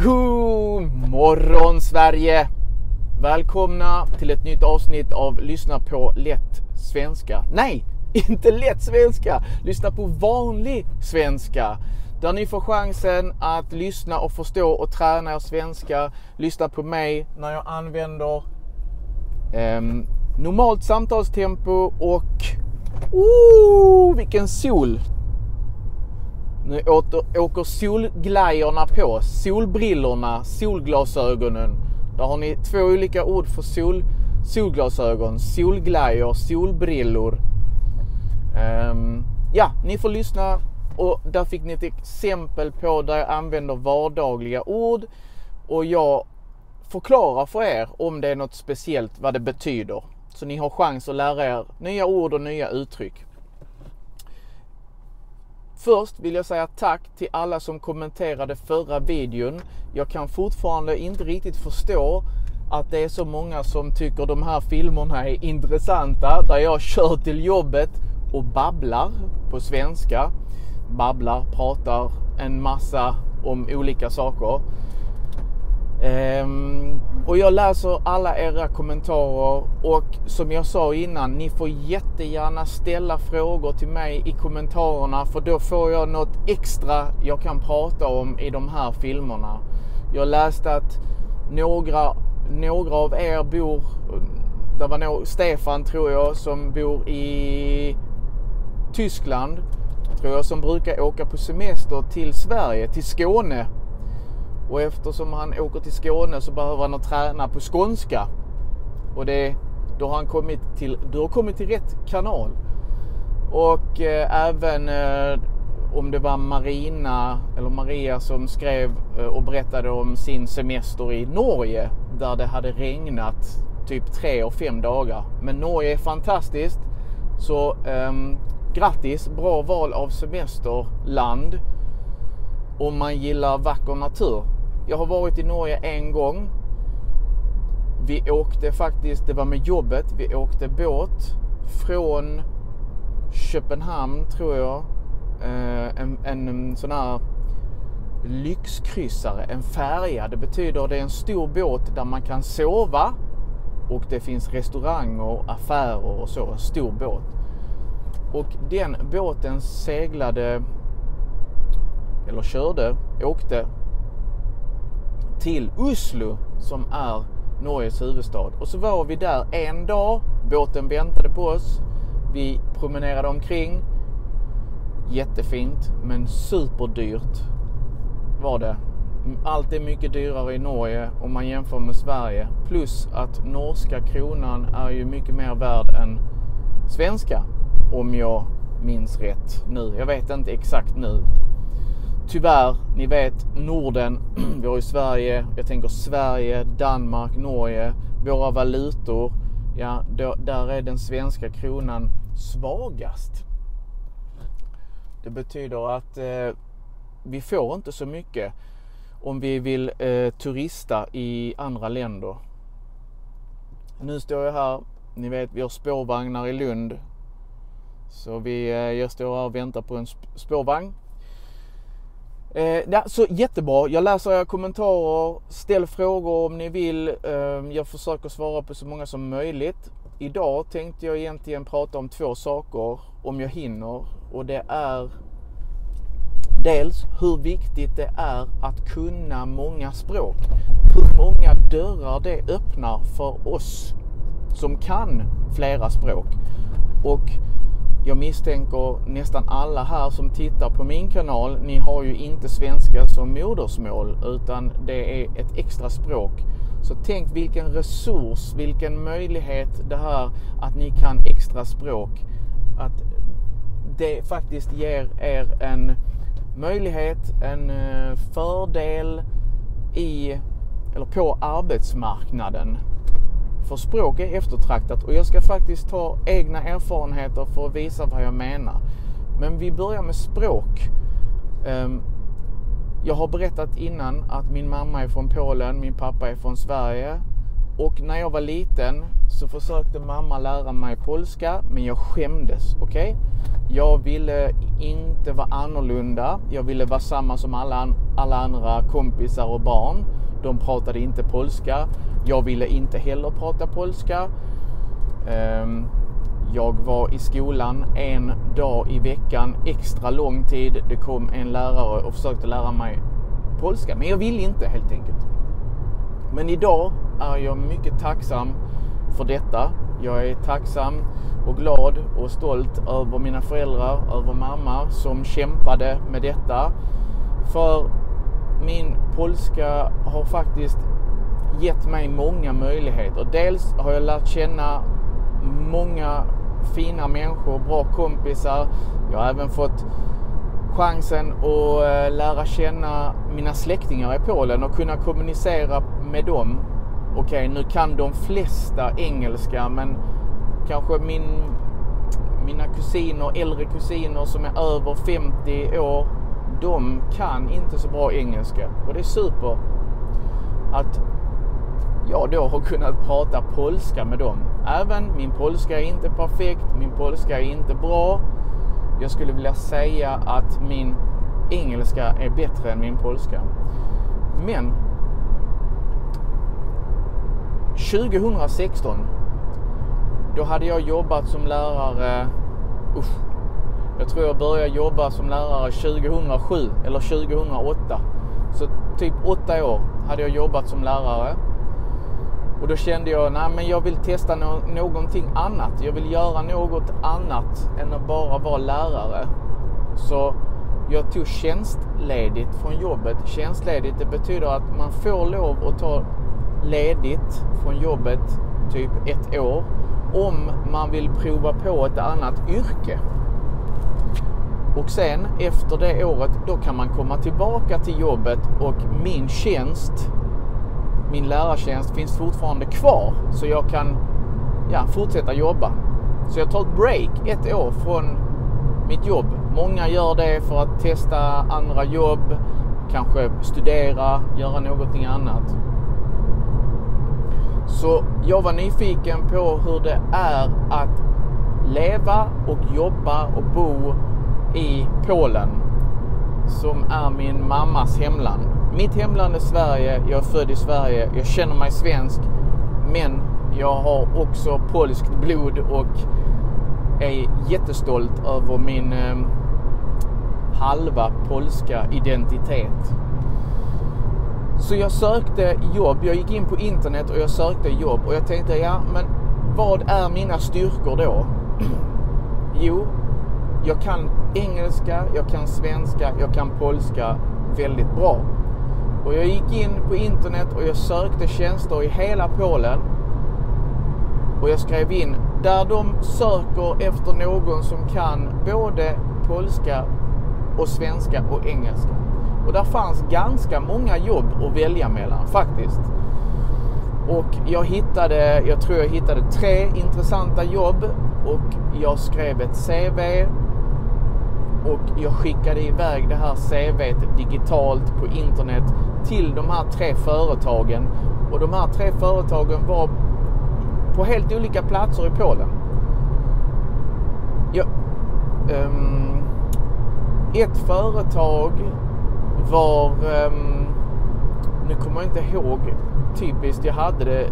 God morgon Sverige! Välkomna till ett nytt avsnitt av Lyssna på lätt svenska. Nej, inte lätt svenska. Lyssna på vanlig svenska. Där ni får chansen att lyssna och förstå och träna er svenska. Lyssna på mig när jag använder normalt samtalstempo och vilken sol! Nu åker solglajjorna på, solbrillorna, solglasögonen. Där har ni två olika ord för solglasögon, solglajjor, solbrillor. Ni får lyssna och där fick ni ett exempel på där jag använder vardagliga ord. Och jag förklarar för er om det är något speciellt vad det betyder. Så ni har chans att lära er nya ord och nya uttryck. Först vill jag säga tack till alla som kommenterade förra videon. Jag kan fortfarande inte riktigt förstå att det är så många som tycker de här filmerna är intressanta. Där jag kör till jobbet och babblar på svenska. Pratar en massa om olika saker. Och jag läser alla era kommentarer och som jag sa innan, ni får jättegärna ställa frågor till mig i kommentarerna, för då får jag något extra jag kan prata om i de här filmerna. Jag läste att några av er bor, det var Stefan tror jag som bor i Tyskland, tror jag, som brukar åka på semester till Sverige, till Skåne. Och eftersom han åker till Skåne så behöver han träna på skånska. Och då har han kommit till rätt kanal. Och även om det var Maria som skrev och berättade om sin semester i Norge. Där det hade regnat typ 3 och 5 dagar. Men Norge är fantastiskt. Så grattis, bra val av semesterland. Om man gillar vacker natur. Jag har varit i Norge en gång. Vi åkte faktiskt, det var med jobbet. Vi åkte båt från Köpenhamn tror jag. En sån här lyxkryssare, en färja. Det betyder det är en stor båt där man kan sova. Och det finns restauranger, affärer och så. En stor båt. Och den båten åkte till Oslo som är Norges huvudstad. Och så var vi där en dag. Båten väntade på oss. Vi promenerade omkring. Jättefint, men superdyrt var det. Allt är mycket dyrare i Norge om man jämför med Sverige. Plus att norska kronan är ju mycket mer värd än svenska. Om jag minns rätt nu. Jag vet inte exakt nu. Tyvärr, ni vet Norden, vi har ju Sverige, jag tänker Sverige, Danmark, Norge, våra valutor, ja, där är den svenska kronan svagast. Det betyder att vi får inte så mycket om vi vill turista i andra länder. Nu står jag här, ni vet vi har spårvagnar i Lund, så jag står här och väntar på en spårvagn. Så jättebra, jag läser era kommentarer, ställ frågor om ni vill, jag försöker svara på så många som möjligt. Idag tänkte jag egentligen prata om 2 saker om jag hinner, och det är dels hur viktigt det är att kunna många språk, hur många dörrar det öppnar för oss som kan flera språk. Och jag misstänker nästan alla här som tittar på min kanal, ni har ju inte svenska som modersmål utan det är ett extra språk. Så tänk vilken resurs, vilken möjlighet det här att ni kan extra språk. Att det faktiskt ger er en möjlighet, en fördel på arbetsmarknaden. För språk är eftertraktat och jag ska faktiskt ta egna erfarenheter för att visa vad jag menar. Men vi börjar med språk. Jag har berättat innan att min mamma är från Polen, min pappa är från Sverige. Och när jag var liten så försökte mamma lära mig polska, men jag skämdes, okej? Jag ville inte vara annorlunda. Jag ville vara samma som alla andra kompisar och barn. De pratade inte polska. Jag ville inte heller prata polska. Jag var i skolan en dag i veckan, extra lång tid. Det kom en lärare och försökte lära mig polska, men jag ville inte, helt enkelt. Men idag är jag mycket tacksam för detta. Jag är tacksam och glad och stolt över mina föräldrar, över mamma som kämpade med detta. För min polska har faktiskt gett mig många möjligheter. Dels har jag lärt känna många fina människor, bra kompisar. Jag har även fått chansen att lära känna mina släktingar i Polen och kunna kommunicera med dem. Okej, nu kan de flesta engelska, men kanske mina kusiner, äldre kusiner som är över 50 år, de kan inte så bra engelska. Och det är super att jag då har kunnat prata polska med dem. Även min polska är inte perfekt, min polska är inte bra. Jag skulle vilja säga att min engelska är bättre än min polska. Men 2016, då hade jag jobbat som lärare. Jag tror jag började jobba som lärare 2007 eller 2008. Så typ 8 år hade jag jobbat som lärare. Och då kände jag, men jag vill testa någonting annat. Jag vill göra något annat än att bara vara lärare. Så jag tog tjänstledigt från jobbet. Tjänstledigt, det betyder att man får lov att ta ledigt från jobbet typ 1 år om man vill prova på ett annat yrke. Och sen efter det året, då kan man komma tillbaka till jobbet och min lärartjänst finns fortfarande kvar, så jag kan fortsätta jobba. Så jag tar ett break 1 år från mitt jobb. Många gör det för att testa andra jobb, kanske studera, göra någonting annat. Så jag var nyfiken på hur det är att leva och jobba och bo i Polen, som är min mammas hemland. Mitt hemland är Sverige, jag är född i Sverige, jag känner mig svensk, men jag har också polskt blod och är jättestolt över min halva polska identitet. Så jag sökte jobb, jag gick in på internet och jag sökte jobb och jag tänkte, men vad är mina styrkor då? Jo, jag kan engelska, jag kan svenska, jag kan polska väldigt bra. Och jag gick in på internet och jag sökte tjänster i hela Polen. Och jag skrev in där de söker efter någon som kan både polska och svenska och engelska. Och där fanns ganska många jobb att välja mellan faktiskt. Och jag tror jag hittade 3 intressanta jobb och jag skrev ett CV och jag skickade iväg det här CV:t digitalt på internet till de här 3 företagen. Och de här 3 företagen var på helt olika platser i Polen. Ett företag var, nu kommer jag inte ihåg typiskt, jag hade det,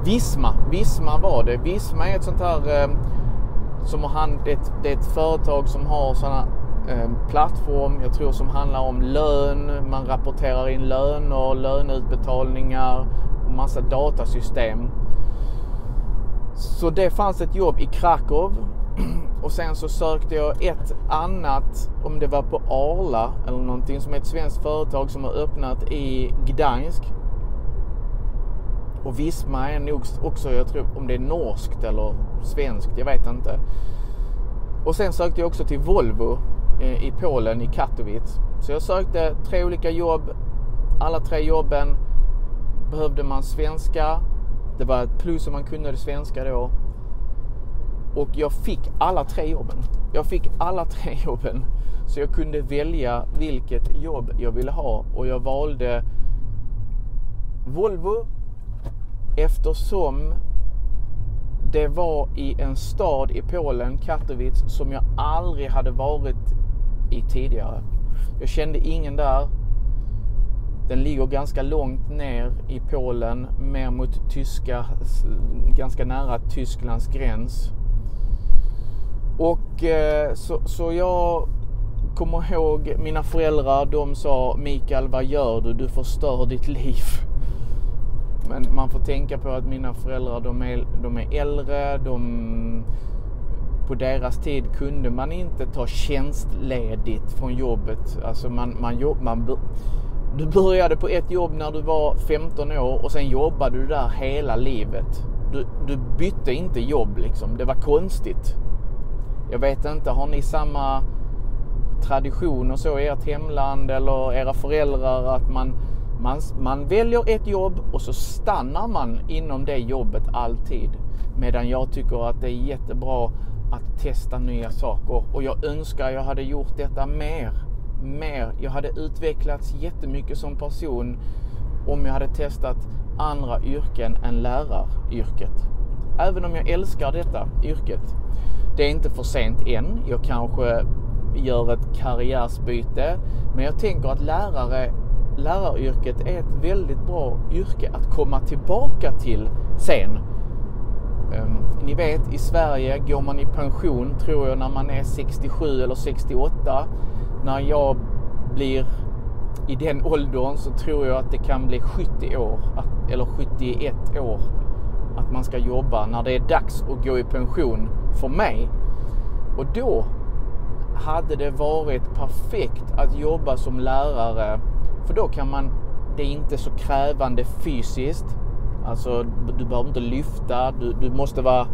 Visma var det. Visma är ett sånt här det är ett företag som har såna plattform, jag tror, som handlar om lön. Man rapporterar in löner, löneutbetalningar och massa datasystem. Så det fanns ett jobb i Krakow. Och sen så sökte jag ett annat, om det var på Arla eller någonting, som är ett svenskt företag som har öppnat i Gdańsk. Och Visma är nog också, jag tror, om det är norskt eller svenskt, jag vet inte. Och sen sökte jag också till Volvo i Polen, i Katowice. Så jag sökte 3 olika jobb. Alla 3 jobben behövde man svenska. Det var ett plus om man kunde det svenska då. Och jag fick alla 3 jobben. Så jag kunde välja vilket jobb jag ville ha. Och jag valde Volvo, eftersom det var i en stad i Polen, Katowice, som jag aldrig hade varit i tidigare. Jag kände ingen där. Den ligger ganska långt ner i Polen, mer mot tyska, ganska nära Tysklands gräns. Och så jag kommer ihåg mina föräldrar, de sa: Mikael, vad gör du? Du förstör ditt liv. Men man får tänka på att mina föräldrar, de är äldre. På deras tid kunde man inte ta tjänstledigt från jobbet. Alltså du började på ett jobb när du var 15 år och sen jobbade du där hela livet. Du bytte inte jobb liksom. Det var konstigt. Jag vet inte, har ni samma tradition och så i ert hemland eller era föräldrar, att man väljer ett jobb och så stannar man inom det jobbet alltid? Medan jag tycker att det är jättebra att testa nya saker, och jag önskar jag hade gjort detta mer. Jag hade utvecklats jättemycket som person om jag hade testat andra yrken än läraryrket. Även om jag älskar detta yrket. Det är inte för sent än. Jag kanske gör ett karriärsbyte. Men jag tänker att läraryrket är ett väldigt bra yrke att komma tillbaka till sen. Ni vet, i Sverige går man i pension, tror jag, när man är 67 eller 68. När jag blir i den åldern så tror jag att det kan bli 70 år eller 71 år att man ska jobba när det är dags att gå i pension för mig. Och då hade det varit perfekt att jobba som lärare, för då kan man, det är inte så krävande fysiskt. Alltså du behöver inte lyfta, du måste vara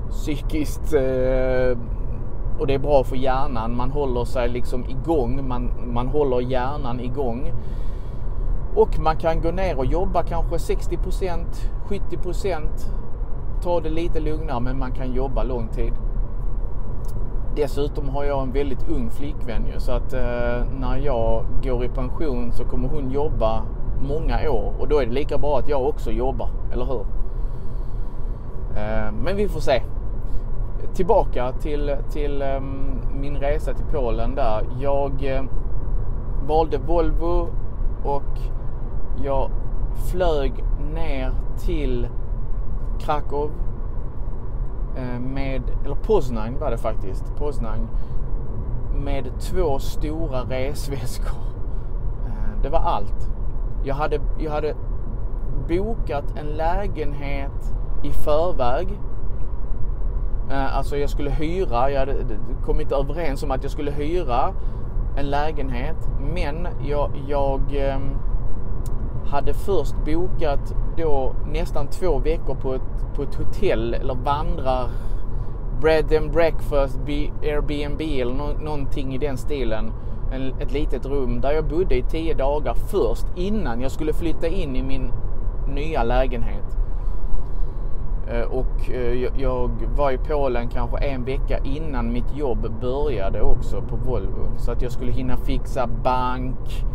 psykiskt och det är bra för hjärnan. Man håller sig liksom igång, man håller hjärnan igång. Och man kan gå ner och jobba kanske 60%, 70%. Ta det lite lugnare, men man kan jobba lång tid. Dessutom har jag en väldigt ung flickvän ju, så att när jag går i pension så kommer hon jobba många år. Och då är det lika bra att jag också jobbar, eller hur? Men vi får se. Tillbaka till min resa till Polen där. Jag valde Volvo och jag flög ner till Krakow eller Poznań var det faktiskt. Poznań med 2 stora resväskor. Det var allt. Jag hade bokat en lägenhet i förväg. Alltså jag skulle hyra. Jag hade kommit överens om att jag skulle hyra en lägenhet. Men jag hade först bokat då nästan 2 veckor på ett hotell eller bread and breakfast, Airbnb eller någonting i den stilen. Ett litet rum där jag bodde i 10 dagar först innan jag skulle flytta in i min nya lägenhet. Och jag var i Polen kanske 1 vecka innan mitt jobb började också på Volvo. Så att jag skulle hinna fixa bank,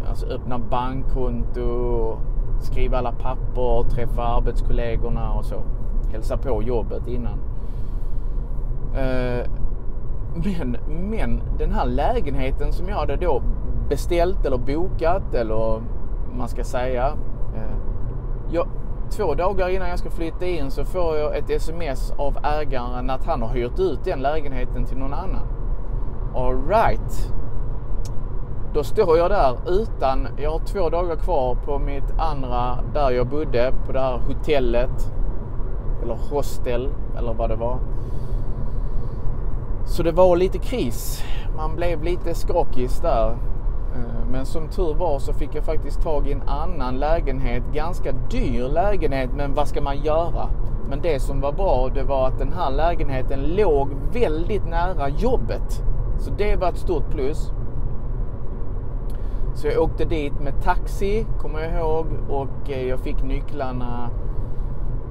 alltså öppna bankkonto, skriva alla papper, träffa arbetskollegorna och så. Hälsa på jobbet innan. Men den här lägenheten som jag hade då beställt eller bokat, eller man ska säga, 2 dagar innan jag ska flytta in så får jag ett sms av ägaren att han har hyrt ut den lägenheten till någon annan. All right. Då står jag där jag har 2 dagar kvar på mitt andra, där jag bodde, på det här hotellet eller hostel eller vad det var. Så det var lite kris. Man blev lite skakig där. Men som tur var så fick jag faktiskt tag i en annan lägenhet. Ganska dyr lägenhet, men vad ska man göra? Men det som var bra, det var att den här lägenheten låg väldigt nära jobbet. Så det var ett stort plus. Så jag åkte dit med taxi, kommer jag ihåg. Och jag fick nycklarna.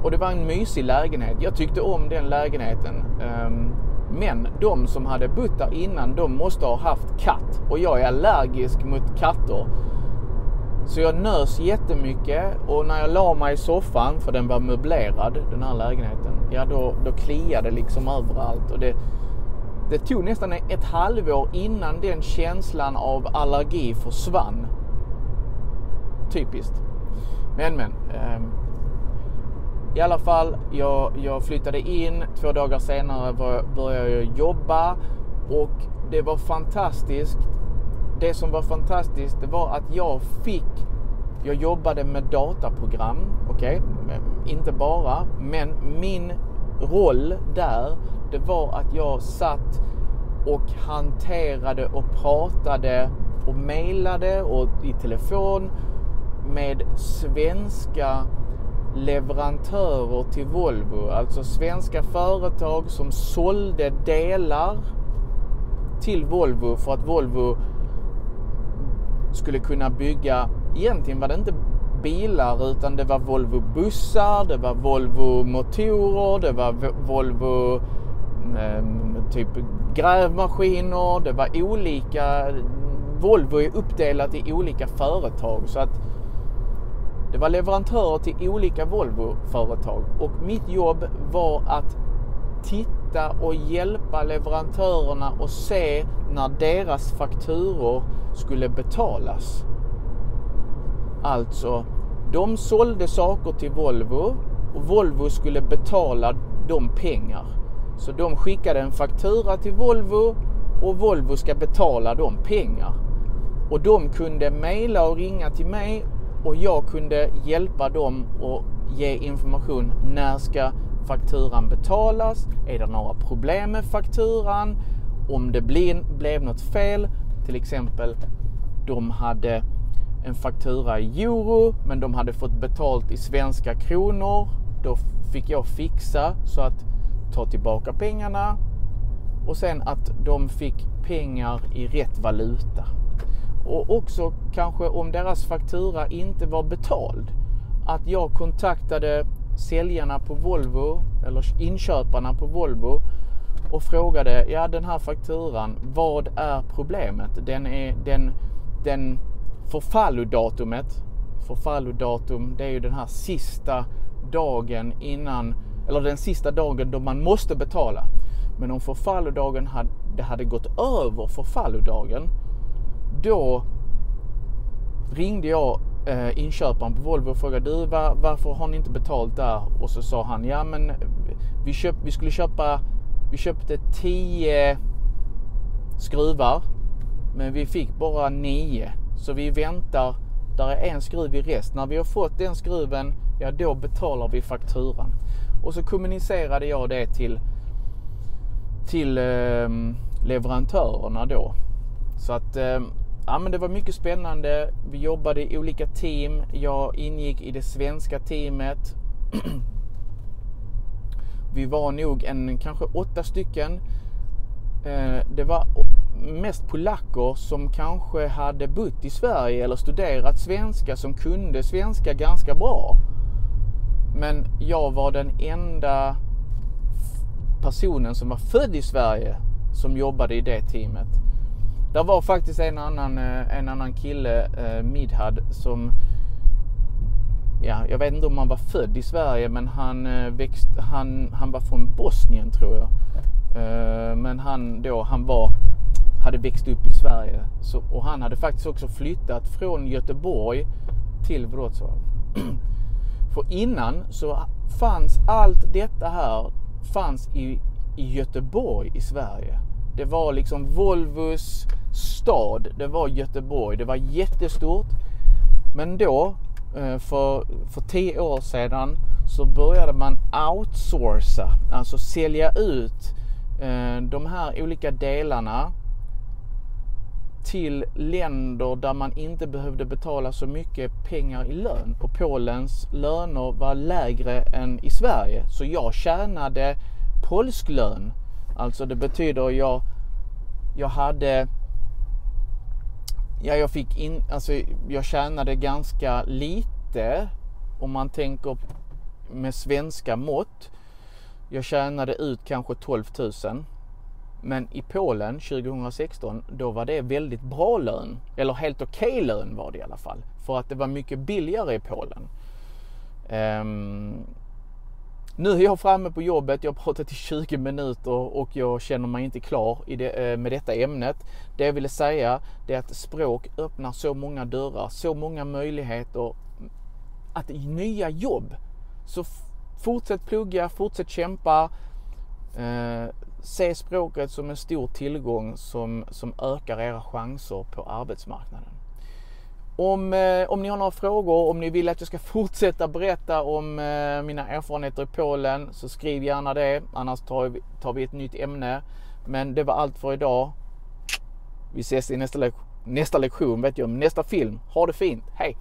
Och det var en mysig lägenhet. Jag tyckte om den lägenheten. Men de som hade bott där innan, de måste ha haft katt. Och jag är allergisk mot katter. Så jag nös jättemycket, och när jag la mig i soffan, för den var möblerad, den här lägenheten, ja då kliade liksom överallt. Och det tog nästan ett halvår innan den känslan av allergi försvann. Typiskt. Men i alla fall, jag flyttade in. 2 dagar senare började jag jobba, och det var fantastiskt. Det som var fantastiskt, det var att jag jobbade med dataprogram, okej? Inte bara, men min roll där, det var att jag satt och hanterade och pratade och mejlade och i telefon med svenska leverantörer till Volvo, alltså svenska företag som sålde delar till Volvo för att Volvo skulle kunna bygga. Egentligen var det inte bilar, utan det var Volvo bussar, det var Volvo motorer, det var Volvo typ grävmaskiner, det var olika. Volvo är uppdelat i olika företag, så att det var leverantörer till olika Volvo-företag, och mitt jobb var att titta och hjälpa leverantörerna och se när deras fakturor skulle betalas. Alltså, de sålde saker till Volvo och Volvo skulle betala de pengar. Så de skickade en faktura till Volvo och Volvo ska betala de pengar. Och de kunde mejla och ringa till mig, och jag kunde hjälpa dem och ge information. När ska fakturan betalas? Är det några problem med fakturan? Om det blev något fel, till exempel de hade en faktura i euro men de hade fått betalt i svenska kronor, då fick jag fixa så att ta tillbaka pengarna, och sen att de fick pengar i rätt valuta. Och också kanske om deras faktura inte var betald, att jag kontaktade säljarna på Volvo eller inköparna på Volvo och frågade, ja, den här fakturan, vad är problemet? Den förfallodatum, det är ju den här sista dagen innan, eller den sista dagen då man måste betala. Men om förfallodagen hade gått över förfallodagen, då ringde jag inköparen på Volvo och frågade, du, varför har ni inte betalt där? Och så sa han, ja men vi köpte 10 skruvar, men vi fick bara 9. Så vi väntar, där är en skruv i rest. När vi har fått den skruven, ja då betalar vi fakturan. Och så kommunicerade jag det till leverantörerna då. Så att ja, men det var mycket spännande. Vi jobbade i olika team. Jag ingick i det svenska teamet. Vi var nog kanske 8 stycken. Det var mest polacker som kanske hade bott i Sverige eller studerat svenska, som kunde svenska ganska bra. Men jag var den enda personen som var född i Sverige som jobbade i det teamet. Det var faktiskt en annan kille, Midhad, som, ja, jag vet inte om han var född i Sverige, men han var från Bosnien tror jag. Men han hade växt upp i Sverige, och han hade faktiskt också flyttat från Göteborg till Wrocław. För innan så fanns allt detta här i Göteborg i Sverige. Det var liksom Volvos stad, det var Göteborg, det var jättestort. Men då, för 10 år sedan, så började man outsourca, alltså sälja ut de här olika delarna till länder där man inte behövde betala så mycket pengar i lön. Och Polens löner var lägre än i Sverige. Så jag tjänade polsk lön. Alltså det betyder jag tjänade ganska lite om man tänker med svenska mått. Jag tjänade ut kanske 12 000. Men i Polen 2016, då var det väldigt bra lön. Eller helt okej lön var det i alla fall. För att det var mycket billigare i Polen. Nu är jag framme på jobbet, jag har pratat i 20 minuter och jag känner mig inte klar med detta ämnet. Det jag ville säga är att språk öppnar så många dörrar, så många möjligheter att i nya jobb. Så fortsätt plugga, fortsätt kämpa. Se språket som en stor tillgång som ökar era chanser på arbetsmarknaden. Om ni har några frågor, om ni vill att jag ska fortsätta berätta om mina erfarenheter i Polen, så skriv gärna det. Annars tar vi ett nytt ämne. Men det var allt för idag. Vi ses i nästa lektion, nästa film. Ha det fint. Hej!